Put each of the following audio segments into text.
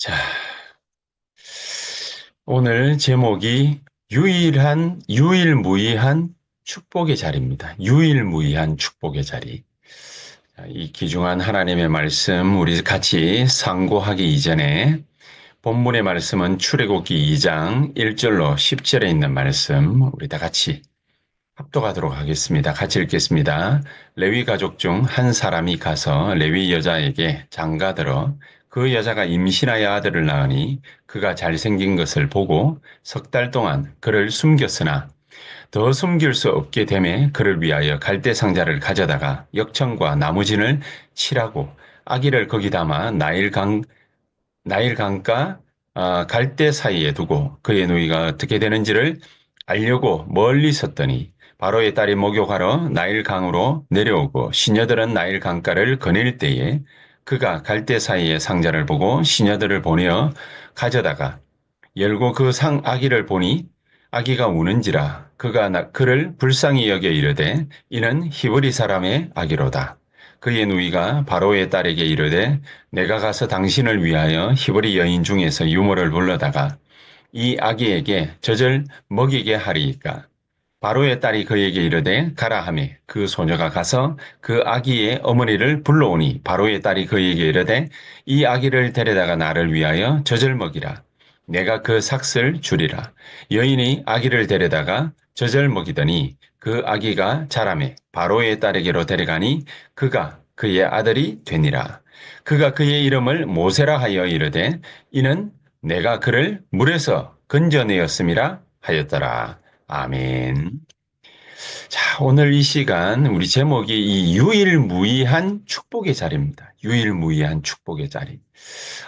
자, 오늘 제목이 유일무이한 축복의 자리입니다. 유일무이한 축복의 자리. 자, 이 귀중한 하나님의 말씀 우리 같이 상고하기 이전에 본문의 말씀은 출애굽기 2장 1절로 10절에 있는 말씀 우리 다 같이 합독하도록 하겠습니다. 같이 읽겠습니다. 레위 가족 중 한 사람이 가서 레위 여자에게 장가들어 그 여자가 임신하여 아들을 낳으니 그가 잘생긴 것을 보고 석 달 동안 그를 숨겼으나 더 숨길 수 없게 되매 그를 위하여 갈대 상자를 가져다가 역청과 나무진을 칠하고 아기를 거기 담아 나일 강가 갈대 사이에 두고 그의 누이가 어떻게 되는지를 알려고 멀리 섰더니 바로의 딸이 목욕하러 나일 강으로 내려오고 시녀들은 나일 강가를 거닐 때에 그가 갈대 사이에 상자를 보고 시녀들을 보내어 가져다가 열고 그 아기를 보니 아기가 우는지라 그가 그를 불쌍히 여겨 이르되 이는 히브리 사람의 아기로다. 그의 누이가 바로의 딸에게 이르되 내가 가서 당신을 위하여 히브리 여인 중에서 유모를 불러다가 이 아기에게 젖을 먹이게 하리이까. 바로의 딸이 그에게 이르되 가라 하매 그 소녀가 가서 그 아기의 어머니를 불러오니 바로의 딸이 그에게 이르되 이 아기를 데려다가 나를 위하여 젖을 먹이라. 내가 그 삭을 주리라. 여인이 아기를 데려다가 젖을 먹이더니 그 아기가 자라매 바로의 딸에게로 데려가니 그가 그의 아들이 되니라. 그가 그의 이름을 모세라 하여 이르되 이는 내가 그를 물에서 건져내었음이라 하였더라. 아멘. 자, 오늘 이 시간 우리 제목이 이 유일무이한 축복의 자리입니다. 유일무이한 축복의 자리.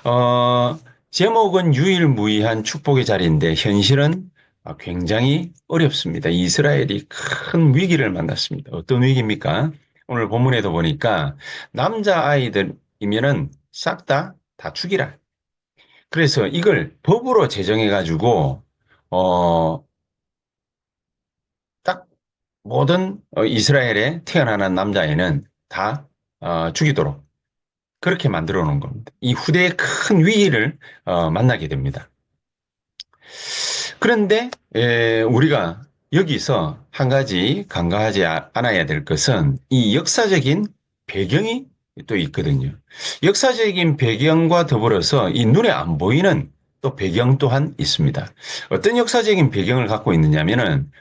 어, 제목은 유일무이한 축복의 자리인데 현실은 굉장히 어렵습니다. 이스라엘이 큰 위기를 만났습니다. 어떤 위기입니까? 오늘 본문에도 보니까 남자아이들이면은 싹 다 죽이라. 그래서 이걸 법으로 제정해가지고, 어, 딱 모든 이스라엘에 태어나는 남자애는 다 죽이도록 그렇게 만들어 놓은 겁니다. 이 후대의 큰 위기를 만나게 됩니다. 그런데 우리가 여기서 한 가지 간과하지 않아야 될 것은 이 역사적인 배경이 또 있거든요. 역사적인 배경과 더불어서 이 눈에 안 보이는 또 배경 또한 있습니다. 어떤 역사적인 배경을 갖고 있느냐면은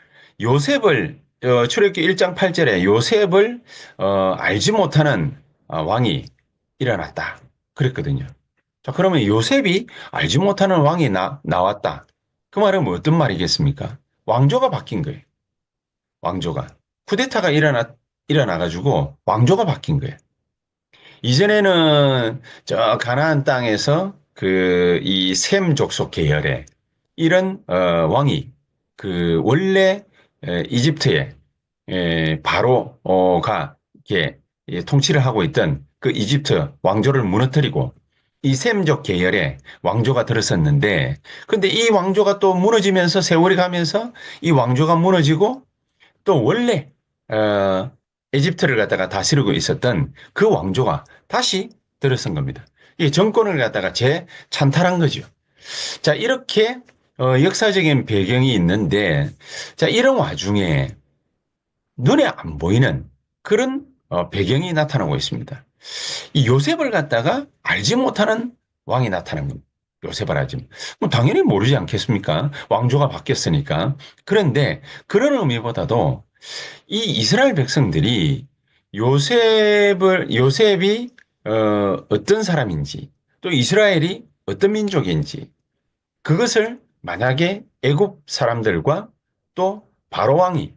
요셉을 출애굽기 1장 8절에 요셉을 알지 못하는 왕이 일어났다. 그랬거든요. 자, 그러면 요셉이 알지 못하는 왕이 나왔다. 그 말은 뭐 어떤 말이겠습니까? 왕조가 바뀐 거예요. 왕조가. 쿠데타가 일어나가지고 왕조가 바뀐 거예요. 이전에는 저 가나안 땅에서 그 이 셈 족속 계열의 이런 왕이 그 원래 이집트의 바로가 이렇게 통치를 하고 있던 그 이집트 왕조를 무너뜨리고 이 셈족 계열의 왕조가 들었었는데 근데 이 왕조가 또 무너지면서 세월이 가면서 이 왕조가 무너지고 또 원래 어, 이집트를 갖다가 다스리고 있었던 그 왕조가 다시 들어선 겁니다. 이 정권을 갖다가 재찬탈한 거죠. 자, 이렇게 역사적인 배경이 있는데 자, 이런 와중에 눈에 안 보이는 그런 배경이 나타나고 있습니다. 이 요셉을 갖다가 알지 못하는 왕이 나타난 겁니다. 요셉을 알지. 뭐 당연히 모르지 않겠습니까? 왕조가 바뀌었으니까. 그런데 그런 의미보다도 이 이스라엘 백성들이 요셉이 어떤 사람인지 또 이스라엘이 어떤 민족인지 그것을 만약에 애굽 사람들과 또 바로 왕이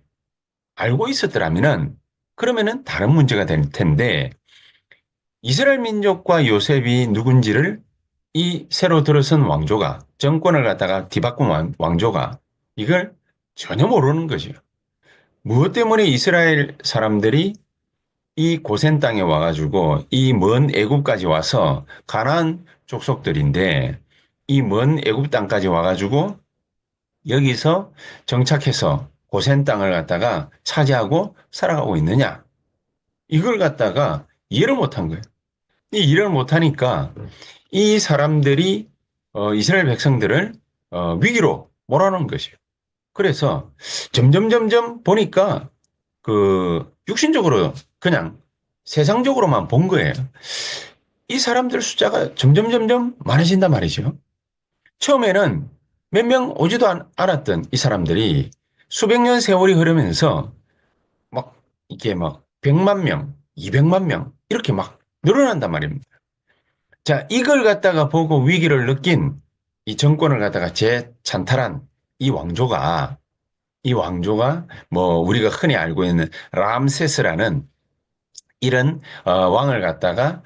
알고 있었더라면은 그러면은 다른 문제가 될 텐데 이스라엘 민족과 요셉이 누군지를 이 새로 들어선 왕조가 정권을 갖다가 뒤바꾼 왕조가 이걸 전혀 모르는 거죠. 무엇 때문에 이스라엘 사람들이 이 고센 땅에 와가지고 이 먼 애굽까지 와서 가나안 족속들인데 이 먼 애굽 땅까지 와가지고 여기서 정착해서 고센 땅을 갖다가 차지하고 살아가고 있느냐? 이걸 갖다가 이해를 못한 거예요. 이 일을 못하니까 이 사람들이 이스라엘 백성들을 위기로 몰아넣은 것이에요. 그래서 점점 보니까 그 육신적으로 그냥 세상적으로만 본 거예요. 이 사람들 숫자가 점점 많아진단 말이죠. 처음에는 몇 명 오지도 않았던 이 사람들이 수백 년 세월이 흐르면서 막 이게 막 100만 명, 200만 명 이렇게 막 늘어난단 말입니다. 자, 이걸 갖다가 보고 위기를 느낀 이 정권을 갖다가 재찬탈한 이 왕조가 이 왕조가 뭐 우리가 흔히 알고 있는 람세스라는 이런 왕을 갖다가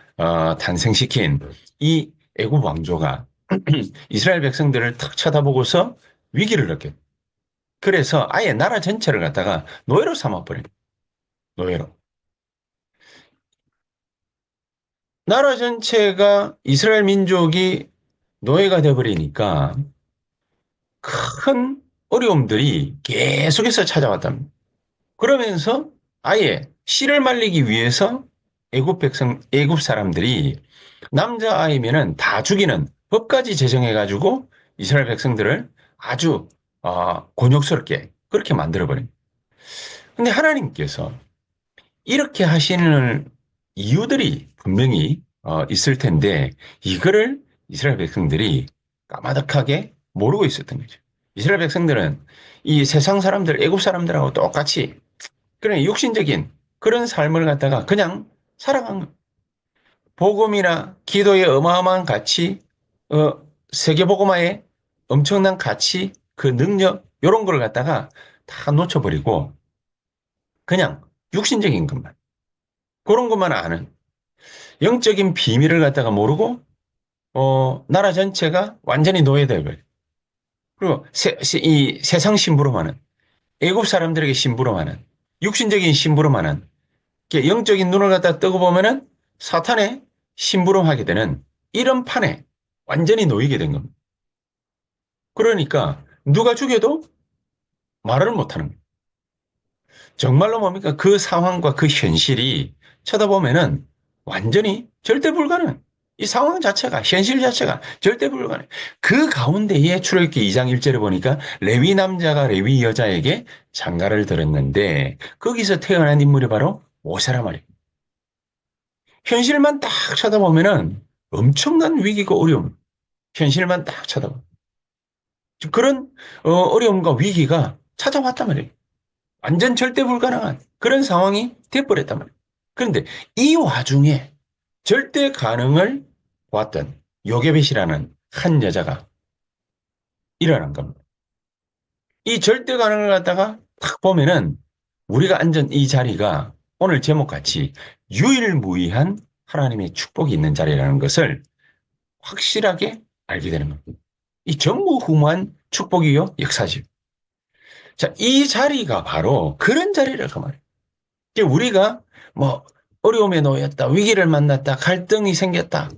탄생시킨 이 애굽 왕조가 이스라엘 백성들을 탁 쳐다보고서 위기를 느꼈. 그래서 아예 나라 전체를 갖다가 노예로 삼아버린 노예로. 나라 전체가 이스라엘 민족이 노예가 돼버리니까 큰 어려움들이 계속해서 찾아왔답니다. 그러면서 아예 씨를 말리기 위해서 애굽 사람들이 남자아이면은 다 죽이는 법까지 제정해가지고 이스라엘 백성들을 아주 곤욕스럽게 그렇게 만들어버린. 근데 하나님께서 이렇게 하시는 이유들이 분명히 있을 텐데 이거를 이스라엘 백성들이 까마득하게 모르고 있었던 거죠. 이스라엘 백성들은 이 세상 사람들, 애굽 사람들하고 똑같이 그런 육신적인 그런 삶을 갖다가 그냥 살아간 거예요. 복음이나 기도의 어마어마한 가치, 세계복음화의 엄청난 가치, 그 능력, 이런 걸 갖다가 다 놓쳐버리고 그냥 육신적인 것만, 그런 것만 아는 영적인 비밀을 갖다가 모르고 나라 전체가 완전히 노예되어버려. 그리고 이 세상 심부름하는 애국 사람들에게 심부름하는 육신적인 심부름하는 영적인 눈을 갖다 뜨고 보면은 사탄의 심부름하게 되는 이런 판에 완전히 놓이게 된 겁니다. 그러니까 누가 죽여도 말을 못하는 거예요. 정말로 뭡니까? 그 상황과 그 현실이 쳐다보면은 완전히 절대 불가능. 이 상황 자체가, 현실 자체가 절대 불가능. 그 가운데에 출애굽기 2장 1절에 보니까 레위 남자가 레위 여자에게 장가를 들었는데 거기서 태어난 인물이 바로 모세란 말이에요. 현실만 딱 쳐다보면은 엄청난 위기가 어려움. 현실만 딱 쳐다보. 그런 어려움과 위기가 찾아왔단 말이에요. 완전 절대 불가능한 그런 상황이 돼버렸단 말이에요. 그런데 이 와중에 절대 가능을 보았던 요게벳이라는 한 여자가 일어난 겁니다. 이 절대 가능을 갖다가 딱 보면은 우리가 앉은 이 자리가 오늘 제목같이 유일무이한 하나님의 축복이 있는 자리라는 것을 확실하게 알게 되는 겁니다. 이 전무후무한 축복이요 역사죠. 자, 이 자리가 바로 그런 자리를 그 말이에요. 우리가 뭐 어려움에 놓였다, 위기를 만났다, 갈등이 생겼다.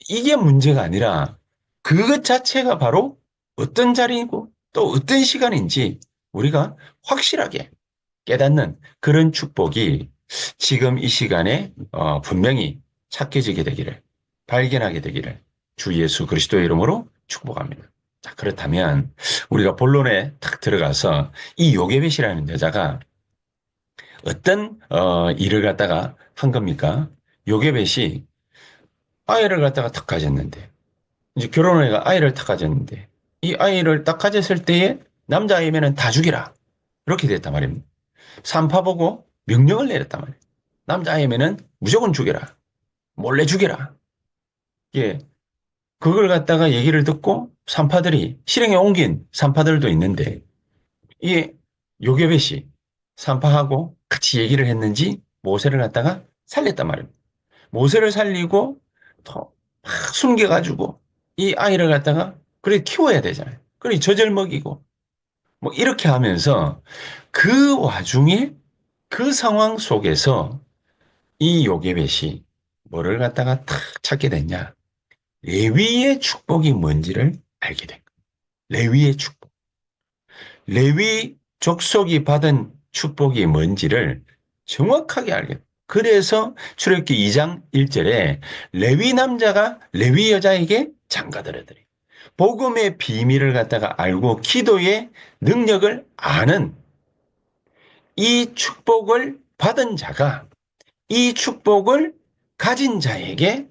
이게 문제가 아니라 그것 자체가 바로 어떤 자리이고 또 어떤 시간인지 우리가 확실하게 깨닫는 그런 축복이 지금 이 시간에 분명히 찾겨지게 되기를, 발견하게 되기를 주 예수 그리스도의 이름으로 축복합니다. 자, 그렇다면 우리가 본론에 탁 들어가서 이 요게벳이라는 여자가 어떤 일을 갖다가 한 겁니까? 요게벳이 아이를 갖다가 탁 가졌는데 이제 결혼을 해가 아이를 탁 가졌는데 이 아이를 딱 가졌을 때에 남자아이면은 다 죽이라 이렇게 됐단 말입니다. 산파 보고 명령을 내렸단 말이에요. 남자아이면은 무조건 죽여라, 몰래 죽여라. 예, 그걸 갖다가 얘기를 듣고 산파들이 실행에 옮긴 산파들도 있는데 이 요게벳이 산파하고 같이 얘기를 했는지 모세를 갖다가 살렸단 말입니다. 모세를 살리고 막 숨겨가지고 이 아이를 갖다가 그래 키워야 되잖아요. 그래 젖을 먹이고 뭐 이렇게 하면서 그 와중에 그 상황 속에서 이 요게벳이 뭐를 갖다가 탁 찾게 됐냐? 레위의 축복이 뭔지를 알게 된 거예요. 레위의 축복. 레위 족속이 받은 축복이 뭔지를 정확하게 알게 돼요. 그래서 출애굽기 2장 1절에 레위 남자가 레위 여자에게 장가들어들어요. 복음의 비밀을 갖다가 알고 기도의 능력을 아는 이 축복을 받은 자가 이 축복을 가진 자에게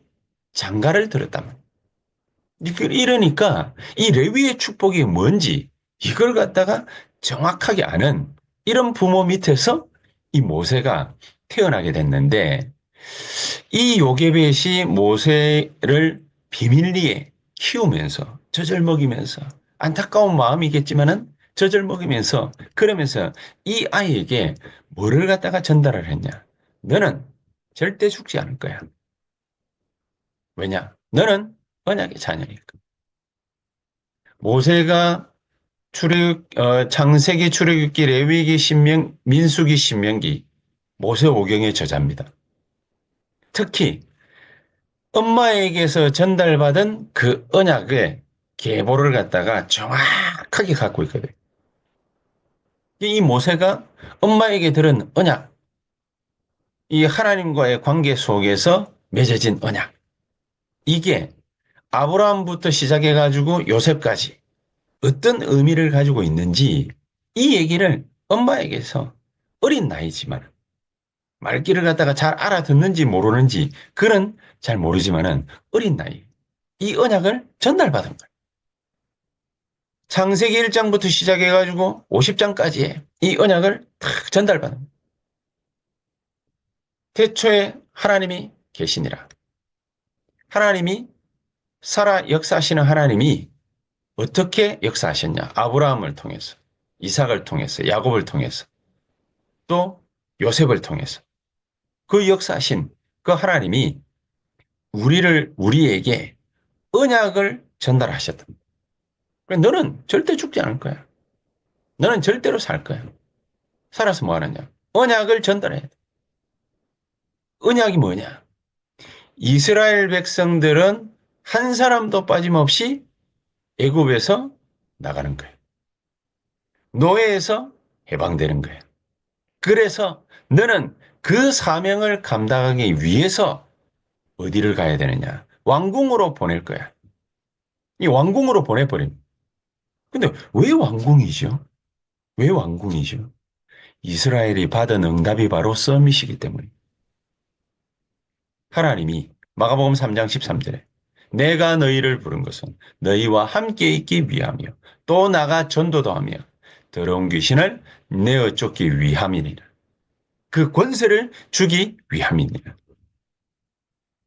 장가를 들었단 말이에요. 이러니까 이 레위의 축복이 뭔지 이걸 갖다가 정확하게 아는 이런 부모 밑에서 이 모세가 태어나게 됐는데 이 요게벳이 모세를 비밀리에 키우면서 젖을 먹이면서 안타까운 마음이겠지만은 젖을 먹이면서 그러면서 이 아이에게 뭐를 갖다가 전달을 했냐? 너는 절대 죽지 않을 거야. 왜냐? 너는 언약의 자녀니까. 모세가 창세기, 출애굽기, 레위기, 민수기, 신명기, 모세오경의 저자입니다. 특히 엄마에게서 전달받은 그 언약의 계보를 갖다가 정확하게 갖고 있거든요. 이 모세가 엄마에게 들은 언약, 이 하나님과의 관계 속에서 맺어진 언약, 이게 아브라함부터 시작해가지고 요셉까지 어떤 의미를 가지고 있는지 이 얘기를 엄마에게서 어린 나이지만 말귀를 갖다가 잘 알아듣는지 모르는지 그는 잘 모르지만은 어린 나이 이 언약을 전달받은 거예요. 창세기 1장부터 시작해가지고 50장까지의 이 언약을 탁 전달받은 거예요. 태초에 하나님이 계시니라. 하나님이 살아 역사하시는 하나님이 어떻게 역사하셨냐? 아브라함을 통해서, 이삭을 통해서, 야곱을 통해서, 또 요셉을 통해서 그 역사하신 그 하나님이 우리에게 언약을 전달하셨다. 너는 절대 죽지 않을 거야. 너는 절대로 살 거야. 살아서 뭐 하느냐? 언약을 전달해야 돼. 언약이 뭐냐? 이스라엘 백성들은 한 사람도 빠짐없이 애굽에서 나가는 거예요. 노예에서 해방되는 거예요. 그래서 너는 그 사명을 감당하기 위해서 어디를 가야 되느냐? 왕궁으로 보낼 거야. 이 왕궁으로 보내버립니다. 근데 왜 왕궁이죠? 왜 왕궁이죠? 이스라엘이 받은 응답이 바로 썸밋이기 때문에. 하나님이 마가복음 3장 13절에 내가 너희를 부른 것은 너희와 함께 있기 위하며 또 나가 전도도 하며 더러운 귀신을 내어 쫓기 위함이니라. 그 권세를 주기 위함이니라.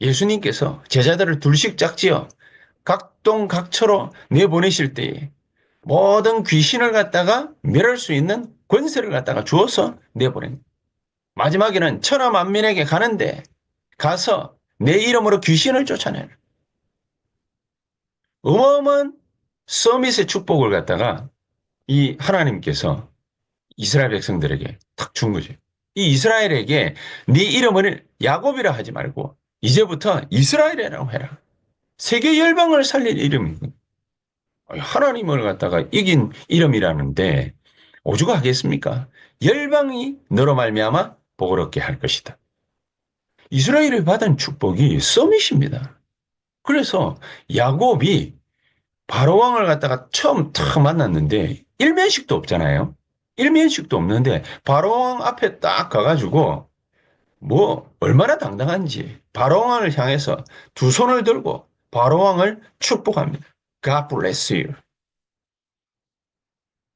예수님께서 제자들을 둘씩 짝지어 각동각처로 내보내실 때에 모든 귀신을 갖다가 멸할 수 있는 권세를 갖다가 주어서 내보냅니다. 마지막에는 천하 만민에게 가는데 가서 내 이름으로 귀신을 쫓아내라. 어마어마한 서밋의 축복을 갖다가 이 하나님께서 이스라엘 백성들에게 탁 준 거죠. 이 이스라엘에게 네 이름을 야곱이라 하지 말고 이제부터 이스라엘이라고 해라. 세계 열방을 살릴 이름이거든요. 하나님을 갖다가 이긴 이름이라는데 오죽 하겠습니까? 열방이 너로 말미암아 복을 얻게 할 것이다. 이스라엘이 받은 축복이 서밋입니다. 그래서 야곱이 바로왕을 갖다가 처음 탁 만났는데 일면식도 없잖아요. 일면식도 없는데 바로왕 앞에 딱 가가지고 뭐 얼마나 당당한지 바로왕을 향해서 두 손을 들고 바로왕을 축복합니다. God bless you.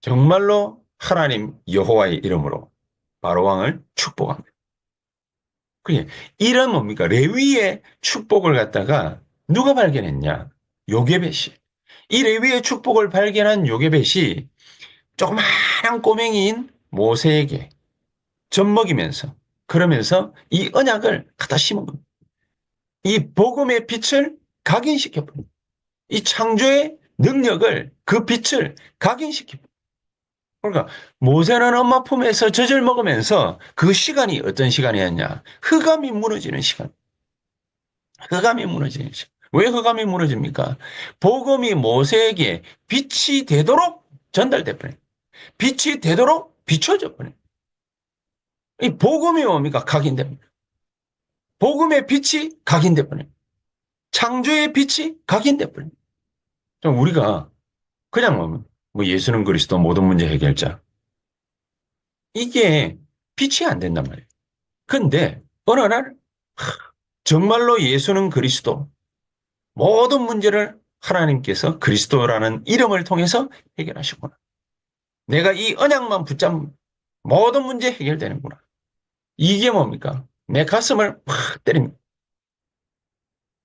정말로 하나님 여호와의 이름으로 바로왕을 축복합니다. 그게 이런 뭡니까? 레위의 축복을 갖다가 누가 발견했냐? 요게벳이. 이 레위의 축복을 발견한 요게벳이 조그마한 꼬맹이인 모세에게 젖먹이면서 그러면서 이 언약을 갖다 심은 겁니다. 이 복음의 빛을 각인시켜버립니다. 이 창조의 능력을 그 빛을 각인시킵니다. 그러니까 모세는 엄마 품에서 젖을 먹으면서 그 시간이 어떤 시간이었냐? 흑암이 무너지는 시간. 흑암이 무너지는 시간. 왜 흑암이 무너집니까? 복음이 모세에게 빛이 되도록 전달돼 버려요. 빛이 되도록 비춰져 버려요. 이 복음이 뭡니까? 각인됩니다. 복음의 빛이 각인돼 버려요. 창조의 빛이 각인돼 버려요. 우리가 그냥 뭐 예수는 그리스도 모든 문제 해결자. 이게 빛이 안 된단 말이에요. 근데 어느 날 정말로 예수는 그리스도 모든 문제를 하나님께서 그리스도라는 이름을 통해서 해결하시구나. 내가 이 언약만 붙잡으면 모든 문제 해결되는구나. 이게 뭡니까? 내 가슴을 팍 때립니다.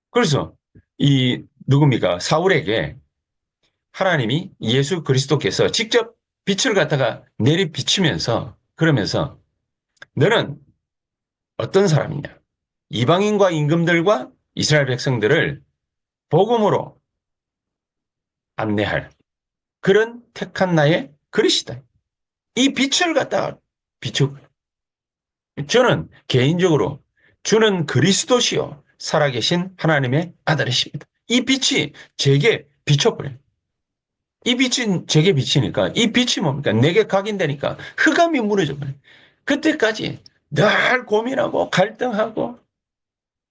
그래서 이 누굽니까? 사울에게 하나님이 예수 그리스도께서 직접 빛을 갖다가 내리 비추면서 그러면서 너는 어떤 사람이냐? 이방인과 임금들과 이스라엘 백성들을 복음으로 안내할 그런 택한 나의 그릇이다. 이 빛을 갖다가 비추고 저는 개인적으로 주는 그리스도시요 살아계신 하나님의 아들이십니다. 이 빛이 제게 비춰버려요. 이 빛이 제게 비치니까 이 빛이 뭡니까? 내게 각인되니까 흑암이 무너져 버려요. 그때까지 늘 고민하고 갈등하고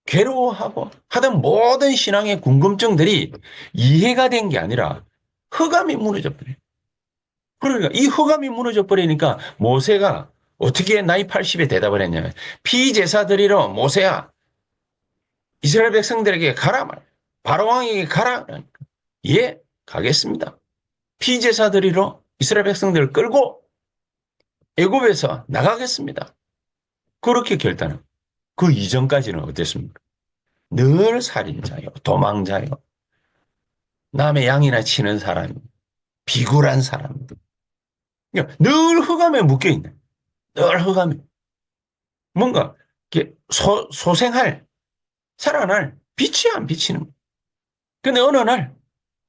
괴로워하고 하던 모든 신앙의 궁금증들이 이해가 된 게 아니라 흑암이 무너져 버려요. 그러니까 이 흑암이 무너져 버리니까 모세가 어떻게 나이 80에 대답을 했냐면 피제사 드리러 모세야 이스라엘 백성들에게 가라 말. 바로왕에게 가라. 예, 가겠습니다. 피제사 드리러 이스라엘 백성들을 끌고 애굽에서 나가겠습니다. 그렇게 결단한. 그 이전까지는 어땠습니까? 늘 살인자요, 도망자요, 남의 양이나 치는 사람, 비굴한 사람. 그러니까 늘 흑암에 묶여 있네. 늘 흑암에. 뭔가 이렇게 소생할, 살아날 빛이 안 비치는 거예요. 근데 어느 날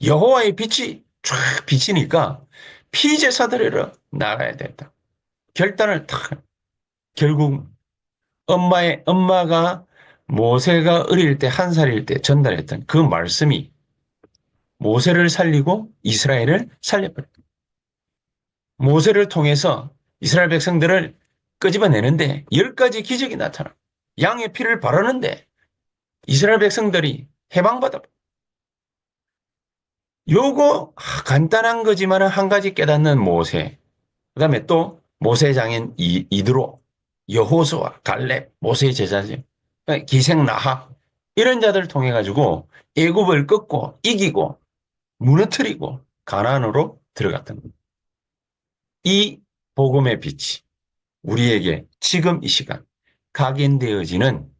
여호와의 빛이 쫙 비치니까 피제사들이라 나가야 된다. 결단을 탁. 결국 엄마가 모세가 어릴 때 한 살일 때 전달했던 그 말씀이 모세를 살리고 이스라엘을 살려버렸다. 모세를 통해서 이스라엘 백성들을 끄집어내는데 10가지 기적이 나타나. 양의 피를 바르는데 이스라엘 백성들이 해방받아. 요거 간단한 거지만 한 가지 깨닫는 모세. 그다음에 또 모세 장인 이드로, 여호수아, 갈렙, 모세의 제자들, 기생나하 이런 자들을 통해 가지고 애굽을 꺾고 이기고 무너뜨리고 가나안으로 들어갔던 겁니다. 이 복음의 빛이 우리에게 지금 이 시간 각인되어지는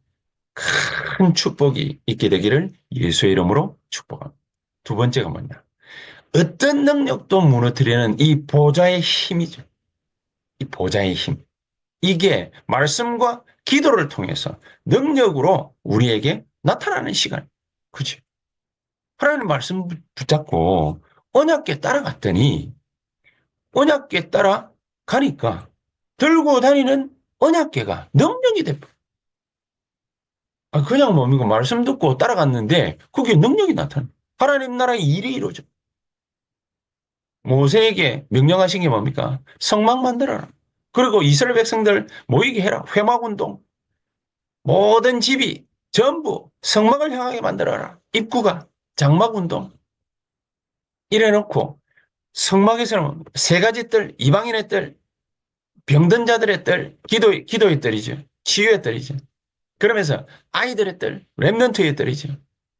큰 축복이 있게 되기를 예수의 이름으로 축복합니다. 두 번째가 뭐냐? 어떤 능력도 무너뜨리는 이 보좌의 힘이죠. 이 보좌의 힘. 이게 말씀과 기도를 통해서 능력으로 우리에게 나타나는 시간. 그치? 하나님 말씀 붙잡고 언약궤 따라갔더니 언약궤 따라가니까 들고 다니는 언약궤가 능력이 돼버려. 그냥 뭡니까? 말씀 듣고 따라갔는데 그게 능력이 나타나. 하나님 나라의 일이 이루어져. 모세에게 명령하신 게 뭡니까? 성막 만들어라. 그리고 이스라엘 백성들 모이게 해라. 회막운동. 모든 집이 전부 성막을 향하게 만들어라. 입구가 장막운동. 이래놓고 성막에서는 세 가지 뜰, 이방인의 뜰, 병든 자들의 뜰, 기도의 뜰이죠. 치유의 뜰이죠. 그러면서 아이들의 뜰, 렘넌트의 뜰이죠.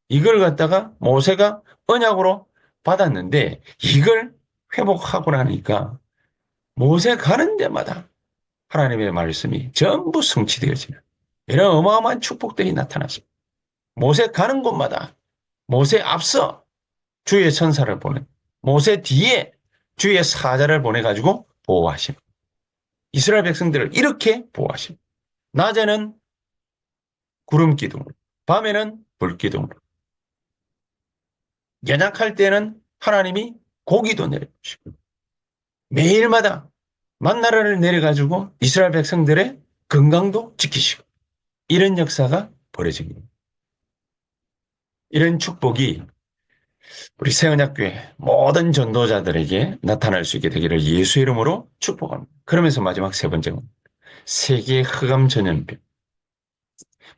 이걸 갖다가 모세가 언약으로 받았는데 이걸 회복하고 나니까 모세 가는 데마다 하나님의 말씀이 전부 성취되어지는 이런 어마어마한 축복들이 나타났습니다. 모세 가는 곳마다 모세 앞서 주의 천사를 보낸 모세 뒤에 주의 사자를 보내가지고 보호하심. 이스라엘 백성들을 이렇게 보호하심. 낮에는 구름 기둥, 밤에는 불 기둥. 연약할 때는 하나님이 고기도 내려주시고 매일마다 만나라를 내려가지고 이스라엘 백성들의 건강도 지키시고 이런 역사가 벌어진 겁니다. 이런 축복이 우리 새언약교회 모든 전도자들에게 나타날 수 있게 되기를 예수 이름으로 축복합니다. 그러면서 마지막 세 번째는 세계 흑암 전염병.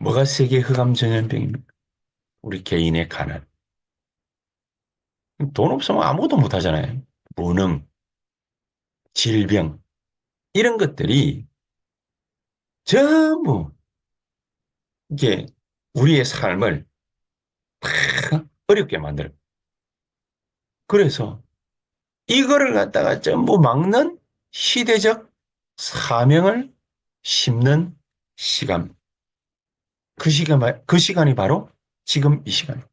뭐가 세계 흑암 전염병입니까? 우리 개인의 가난. 돈 없으면 아무것도 못 하잖아요. 무능, 질병, 이런 것들이 전부 이게 우리의 삶을 어렵게 만들어. 그래서 이거를 갖다가 전부 막는 시대적 사명을 심는 시간. 그 시간이 바로 지금 이 시간.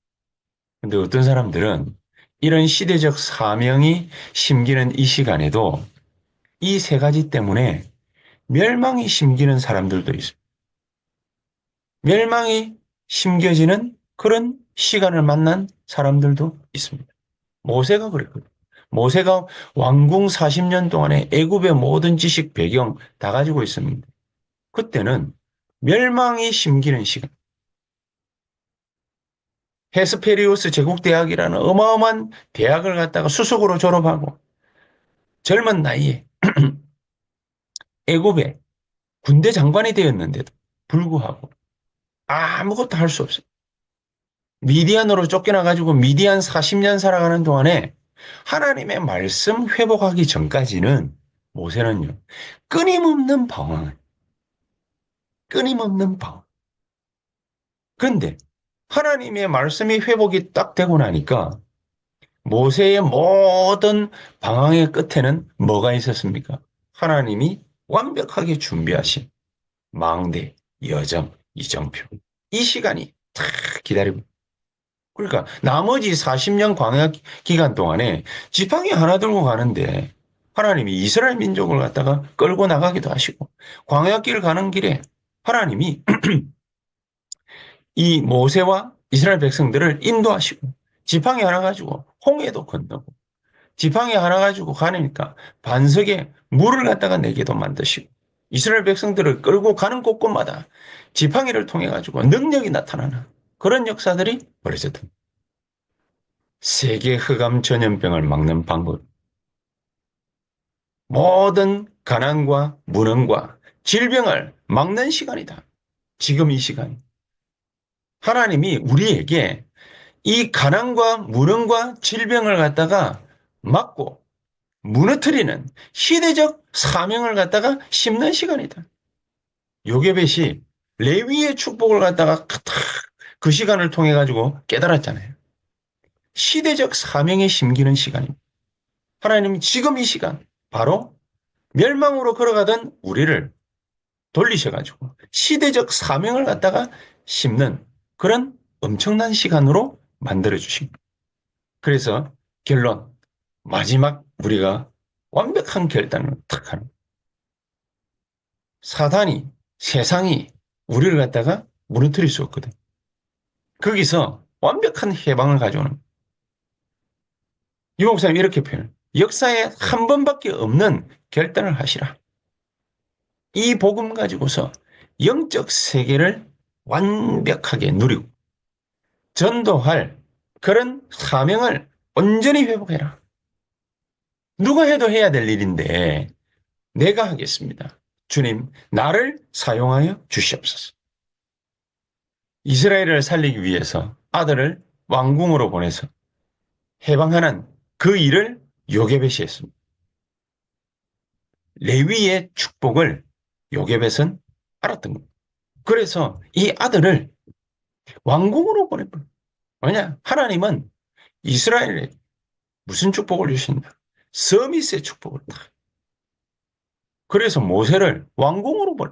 근데 어떤 사람들은 이런 시대적 사명이 심기는 이 시간에도 이 세 가지 때문에 멸망이 심기는 사람들도 있습니다. 멸망이 심겨지는 그런 시간을 만난 사람들도 있습니다. 모세가 그랬거든요. 모세가 왕궁 40년 동안에 애굽의 모든 지식 배경 다 가지고 있습니다. 그때는 멸망이 심기는 시간. 헤스페리우스 제국대학이라는 어마어마한 대학을 갖다가 수석으로 졸업하고 젊은 나이에 애굽의 군대 장관이 되었는데도 불구하고 아무것도 할 수 없어요. 미디안으로 쫓겨나가지고 미디안 40년 살아가는 동안에 하나님의 말씀 회복하기 전까지는 모세는요, 끊임없는 방황, 끊임없는 방황. 그런데 하나님의 말씀이 회복이 딱 되고 나니까 모세의 모든 방황의 끝에는 뭐가 있었습니까? 하나님이 완벽하게 준비하신 망대, 여정, 이정표. 이 시간이 탁 기다리고. 그러니까 나머지 40년 광야 기간 동안에 지팡이 하나 들고 가는데 하나님이 이스라엘 민족을 갖다가 끌고 나가기도 하시고 광야길 가는 길에 하나님이 이 모세와 이스라엘 백성들을 인도하시고 지팡이 하나 가지고 홍해도 건너고 지팡이 하나 가지고 가니까 반석에 물을 갖다가 내게도 만드시고 이스라엘 백성들을 끌고 가는 곳곳마다 지팡이를 통해 가지고 능력이 나타나는 그런 역사들이 벌어졌던 세계 흑암 전염병을 막는 방법, 모든 가난과 무능과 질병을 막는 시간이다. 지금 이 시간. 하나님이 우리에게 이 가난과 무능과 질병을 갖다가 막고 무너뜨리는 시대적 사명을 갖다가 심는 시간이다. 요게벳이 레위의 축복을 갖다가 그 시간을 통해 가지고 깨달았잖아요. 시대적 사명에 심기는 시간입니다. 하나님이 지금 이 시간 바로 멸망으로 걸어가던 우리를 돌리셔가지고 시대적 사명을 갖다가 심는 그런 엄청난 시간으로 만들어 주십니다. 그래서 결론 마지막 우리가 완벽한 결단을 탁 하는 사단이 세상이 우리를 갖다가 무너뜨릴 수 없거든. 거기서 완벽한 해방을 가져오는 유 목사님 이렇게 표현해요. 역사에 한 번밖에 없는 결단을 하시라. 이 복음 가지고서 영적 세계를 완벽하게 누리고 전도할 그런 사명을 온전히 회복해라. 누가 해도 해야 될 일인데 내가 하겠습니다. 주님, 나를 사용하여 주시옵소서. 이스라엘을 살리기 위해서 아들을 왕궁으로 보내서 해방하는 그 일을 요게벳이 했습니다. 레위의 축복을 요게벳은 알았던 겁니다. 그래서 이 아들을 왕궁으로 보내버려. 왜냐? 하나님은 이스라엘에 무슨 축복을 주신다? 서밋의 축복을 딱. 그래서 모세를 왕궁으로 보내.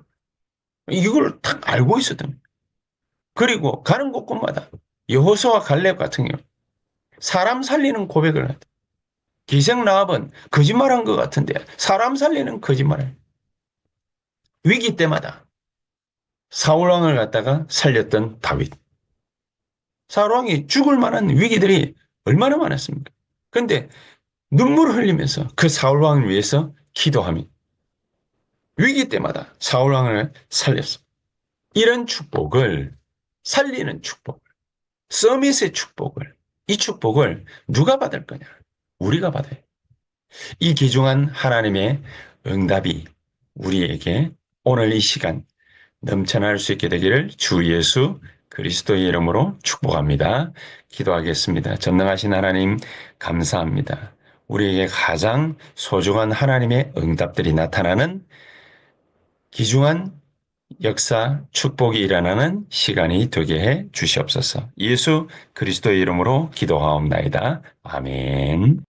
이걸 딱 알고 있었던 거예요. 그리고 가는 곳곳마다 여호수아 갈렙 같은 경우 사람 살리는 고백을 하다. 기생 라합은 거짓말한 것 같은데 사람 살리는 거짓말을. 위기 때마다 사울 왕을 갖다가 살렸던 다윗. 사울 왕이 죽을 만한 위기들이 얼마나 많았습니까? 그런데 눈물을 흘리면서 그 사울 왕을 위해서 기도하며 위기 때마다 사울 왕을 살렸어. 이런 축복을 살리는 축복, 서밋의 축복을 이 축복을 누가 받을 거냐? 우리가 받아요. 이 귀중한 하나님의 응답이 우리에게 오늘 이 시간 넘쳐날 수 있게 되기를 주 예수 그리스도의 이름으로 축복합니다. 기도하겠습니다. 전능하신 하나님, 감사합니다. 우리에게 가장 소중한 하나님의 응답들이 나타나는 귀중한 역사, 축복이 일어나는 시간이 되게 해 주시옵소서. 예수 그리스도의 이름으로 기도하옵나이다. 아멘.